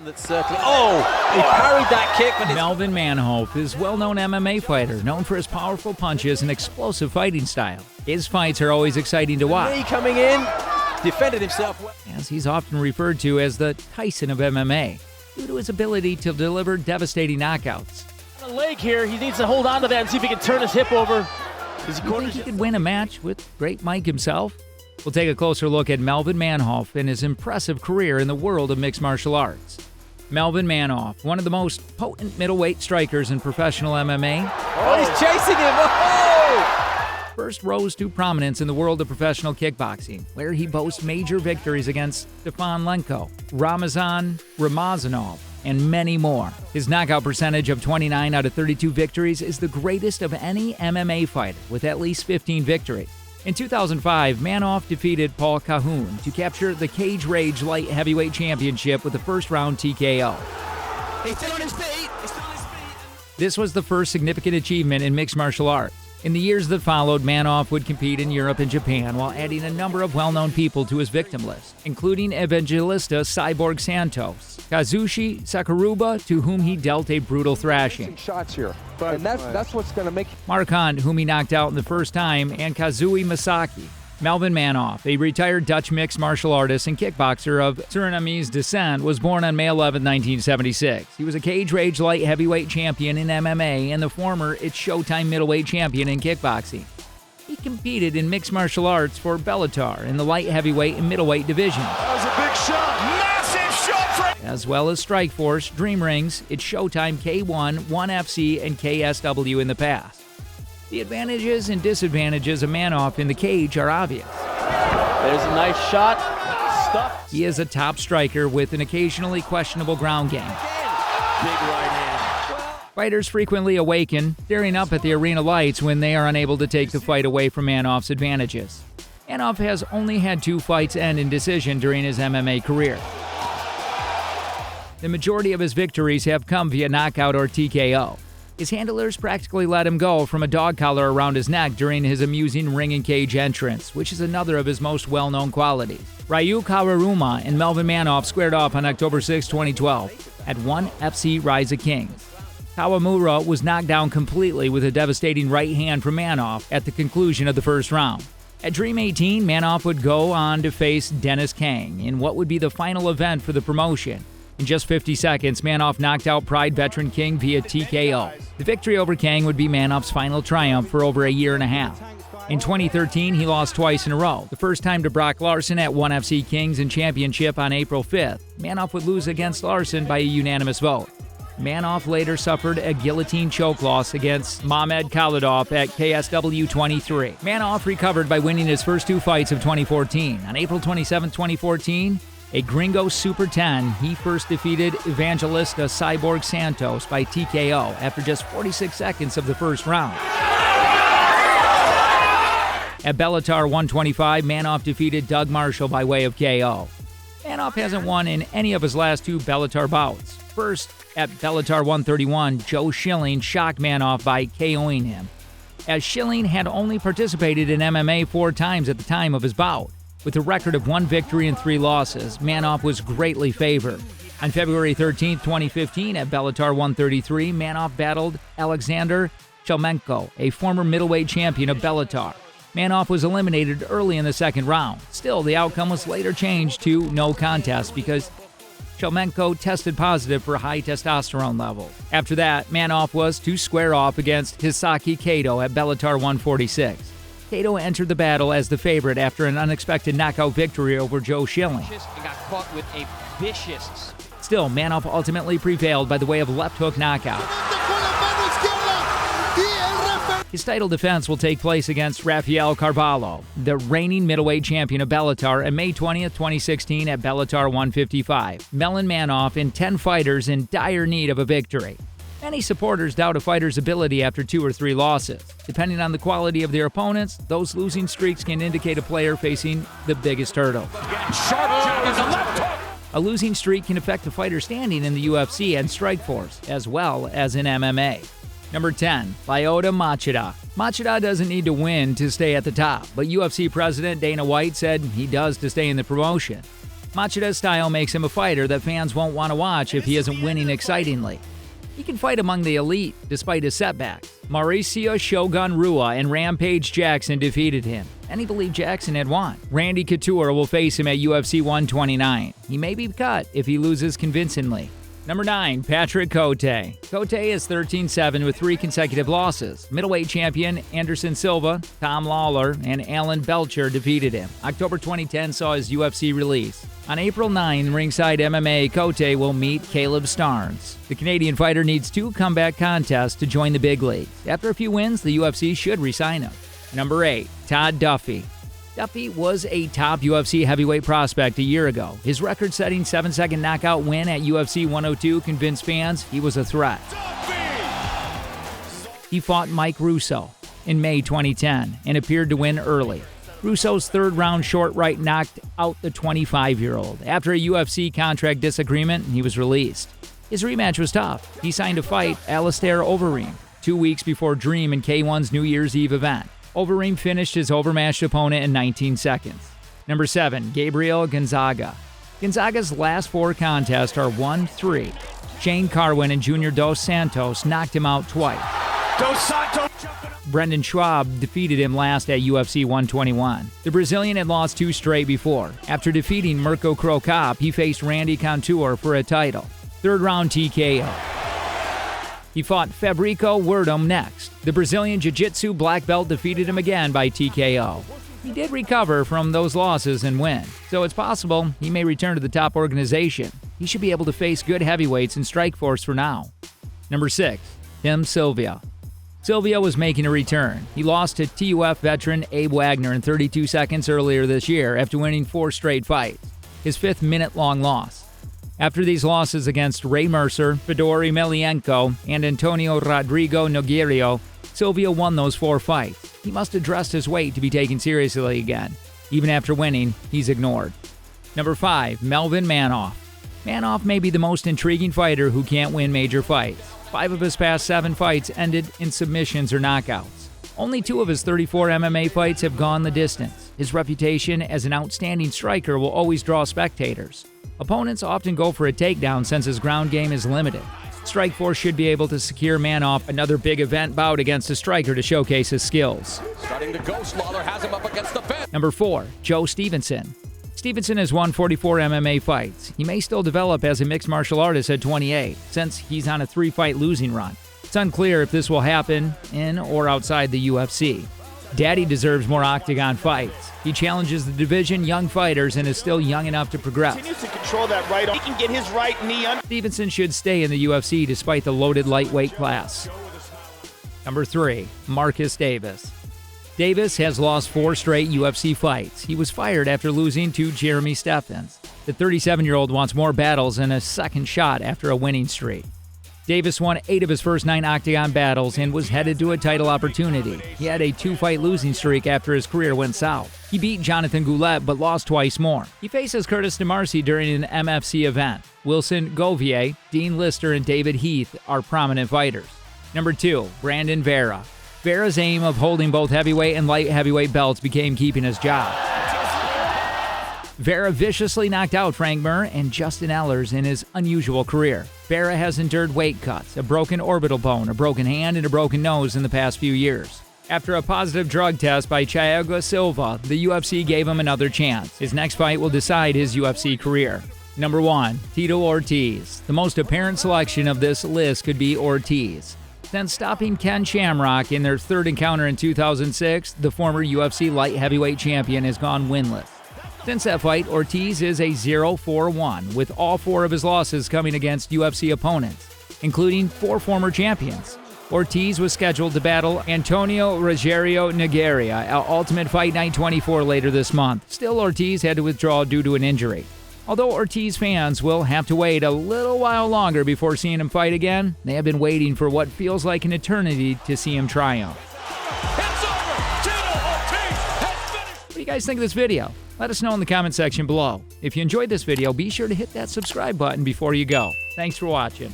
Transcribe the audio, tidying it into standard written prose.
That's circling. Oh, he parried that kick. But Melvin Manhoef is a well-known MMA fighter, known for his powerful punches and explosive fighting style. His fights are always exciting to watch. Knee coming in, defended himself well. As he's often referred to as the Tyson of MMA, due to his ability to deliver devastating knockouts. On the leg here, he needs to hold on to that and see if he can turn his hip over. You think he could win a match with Great Mike himself? We'll take a closer look at Melvin Manhoef and his impressive career in the world of mixed martial arts. Melvin Manhoef, one of the most potent middleweight strikers in professional MMA. Oh, he's chasing him. Oh! First rose to prominence in the world of professional kickboxing, where he boasts major victories against Stefan Lenko, Ramazan Ramazanov, and many more. His knockout percentage of 29 out of 32 victories is the greatest of any MMA fighter, with at least 15 victories. In 2005, Manhoef defeated Paul Cahoon to capture the Cage Rage Light Heavyweight Championship with a first-round TKO. He's still on his feet. This was the first significant achievement in mixed martial arts. In the years that followed, Manhoef would compete in Europe and Japan while adding a number of well-known people to his victim list, including Evangelista Cyborg Santos, Kazushi Sakuruba, to whom he dealt a brutal thrashing, shots here, and that's what's going to make Mark Hunt, whom he knocked out in the first time, and Kazui Masaki. Melvin Manhoef, a retired Dutch mixed martial artist and kickboxer of Surinamese descent, was born on May 11, 1976. He was a Cage Rage Light Heavyweight Champion in MMA and the former It's Showtime Middleweight Champion in kickboxing. He competed in mixed martial arts for Bellator in the light heavyweight and middleweight divisions. That was a big shot. Massive shot for... As well as Strikeforce, Dream Rings, It's Showtime K1, 1FC, and KSW in the past. The advantages and disadvantages of Manhoef in the cage are obvious. There's a nice shot. Stuffed. He is a top striker with an occasionally questionable ground game. Big right hand. Fighters frequently awaken, staring up at the arena lights when they are unable to take the fight away from Manhoef's advantages. Manhoef has only had 2 fights end in decision during his MMA career. The majority of his victories have come via knockout or TKO. His handlers practically let him go from a dog collar around his neck during his amusing ring and cage entrance, which is another of his most well-known qualities. Ryu Kawahara and Melvin Manhoef squared off on October 6, 2012 at 1FC Rise of Kings. Kawamura was knocked down completely with a devastating right hand from Manhoef at the conclusion of the first round. At Dream 18, Manhoef would go on to face Dennis Kang in what would be the final event for the promotion. In just 50 seconds, Manhoef knocked out Pride veteran King via TKO. The victory over Kang would be Manhoef's final triumph for over a year and a half. In 2013, he lost twice in a row. The first time to Brock Larson at 1FC Kings and Championship on April 5th. Manhoef would lose against Larson by a unanimous vote. Manhoef later suffered a guillotine choke loss against Mamed Khalidov at KSW 23. Manhoef recovered by winning his first 2 fights of 2014. On April 27, 2014, a Gringo Super 10, he first defeated Evangelista Cyborg Santos by TKO after just 46 seconds of the first round. At Bellator 125, Manhoef defeated Doug Marshall by way of KO. Manhoef hasn't won in any of his last 2 Bellator bouts. First, at Bellator 131, Joe Schilling shocked Manhoef by KOing him, as Schilling had only participated in MMA 4 times at the time of his bout. With a record of 1 victory and 3 losses, Manhoef was greatly favored. On February 13, 2015, at Bellator 133, Manhoef battled Alexander Chelmenko, a former middleweight champion of Bellator. Manhoef was eliminated early in the second round. Still, the outcome was later changed to no contest because Chelmenko tested positive for high testosterone levels. After that, Manhoef was to square off against Hisaki Kato at Bellator 146. Kato entered the battle as the favorite after an unexpected knockout victory over Joe Schilling. Got caught with a vicious. Still, Manhoef ultimately prevailed by the way of left hook knockout. His title defense will take place against Rafael Carvalho, the reigning middleweight champion of Bellator, on May 20th, 2016 at Bellator 155. Melvin Manhoef and 10 fighters in dire need of a victory. Many supporters doubt a fighter's ability after 2 or 3 losses. Depending on the quality of their opponents, those losing streaks can indicate a player facing the biggest hurdle. A losing streak can affect a fighter standing in the UFC and Strikeforce, as well as in MMA. Number 10, Lyoto Machida. Machida doesn't need to win to stay at the top, but UFC President Dana White said he does to stay in the promotion. Machida's style makes him a fighter that fans won't want to watch if he isn't winning excitingly. He can fight among the elite despite his setbacks. Mauricio Shogun Rua and Rampage Jackson defeated him. Many believe Jackson had won. Randy Couture will face him at UFC 129. He may be cut if he loses convincingly. Number 9, Patrick Cote. Cote is 13-7 with 3 consecutive losses. Middleweight champion Anderson Silva, Tom Lawler, and Alan Belcher defeated him. October 2010 saw his UFC release. On April 9, Ringside MMA, Cote will meet Caleb Starnes. The Canadian fighter needs 2 comeback contests to join the big leagues. After a few wins, the UFC should re-sign him. Number 8, Todd Duffy. Duffy was a top UFC heavyweight prospect a year ago. His record-setting 7-second knockout win at UFC 102 convinced fans he was a threat. He fought Mike Russo in May 2010 and appeared to win early. Russo's third-round short right knocked out the 25-year-old. After a UFC contract disagreement, he was released. His rematch was tough. He signed to fight Alistair Overeem 2 weeks before Dream in K1's New Year's Eve event. Overeem finished his overmatched opponent in 19 seconds. Number 7, Gabriel Gonzaga. Gonzaga's last 4 contests are 1-3. Shane Carwin and Junior Dos Santos knocked him out twice. Dos Santos. Brendan Schwab defeated him last at UFC 121. The Brazilian had lost 2 straight before. After defeating Mirko Cro Cop, he faced Randy Couture for a title. Third-round TKO. He fought Fabricio Werdum next. The Brazilian Jiu-Jitsu black belt defeated him again by TKO. He did recover from those losses and win, so it's possible he may return to the top organization. He should be able to face good heavyweights in Strikeforce for now. Number 6, Tim Sylvia. Sylvia was making a return. He lost to TUF veteran Abe Wagner in 32 seconds earlier this year after winning 4 straight fights, his 5th minute-long loss. After these losses against Ray Mercer, Fedor Emelianenko, and Antonio Rodrigo Nogueira, Sylvia won those 4 fights. He must address his weight to be taken seriously again. Even after winning, he's ignored. Number 5, Melvin Manhoef. Manhoef may be the most intriguing fighter who can't win major fights. 5 of his past 7 fights ended in submissions or knockouts. Only 2 of his 34 MMA fights have gone the distance. His reputation as an outstanding striker will always draw spectators. Opponents often go for a takedown since his ground game is limited. Strikeforce should be able to secure Manhoef another big event bout against a striker to showcase his skills. Starting to go, Lawler has him up against the fence. Number 4, Joe Stevenson. Stevenson has won 44 MMA fights. He may still develop as a mixed martial artist at 28, since he's on a 3-fight losing run. It's unclear if this will happen in or outside the UFC. Daddy deserves more octagon fights. He challenges the division young fighters and is still young enough to progress. Continues to control that right arm. He can get his right knee under. Stevenson should stay in the UFC despite the loaded lightweight class. Number 3, Marcus Davis. Davis has lost 4 straight UFC fights. He was fired after losing to Jeremy Stephens. The 37-year-old wants more battles and a second shot after a winning streak. Davis won 8 of his first 9 octagon battles and was headed to a title opportunity. He had a 2-fight losing streak after his career went south. He beat Jonathan Goulet but lost twice more. He faces Curtis DeMarcy during an MFC event. Wilson Govier, Dean Lister, and David Heath are prominent fighters. Number 2, Brandon Vera. Vera's aim of holding both heavyweight and light heavyweight belts became keeping his job. Vera viciously knocked out Frank Mir and Justin Ehlers in his unusual career. Vera has endured weight cuts, a broken orbital bone, a broken hand, and a broken nose in the past few years. After a positive drug test by Thiago Silva, the UFC gave him another chance. His next fight will decide his UFC career. Number 1, Tito Ortiz. The most apparent selection of this list could be Ortiz. Since stopping Ken Shamrock in their 3rd encounter in 2006, the former UFC light heavyweight champion has gone winless. Since that fight, Ortiz is a 0-4-1, with all 4 of his losses coming against UFC opponents, including 4 former champions. Ortiz was scheduled to battle Antonio Rogerio Nogueira at Ultimate Fight Night 24 later this month. Still, Ortiz had to withdraw due to an injury. Although Ortiz fans will have to wait a little while longer before seeing him fight again, they have been waiting for what feels like an eternity to see him triumph. It's over. Tito Ortiz has finished. What do you guys think of this video? Let us know in the comment section below. If you enjoyed this video, be sure to hit that subscribe button before you go. Thanks for watching.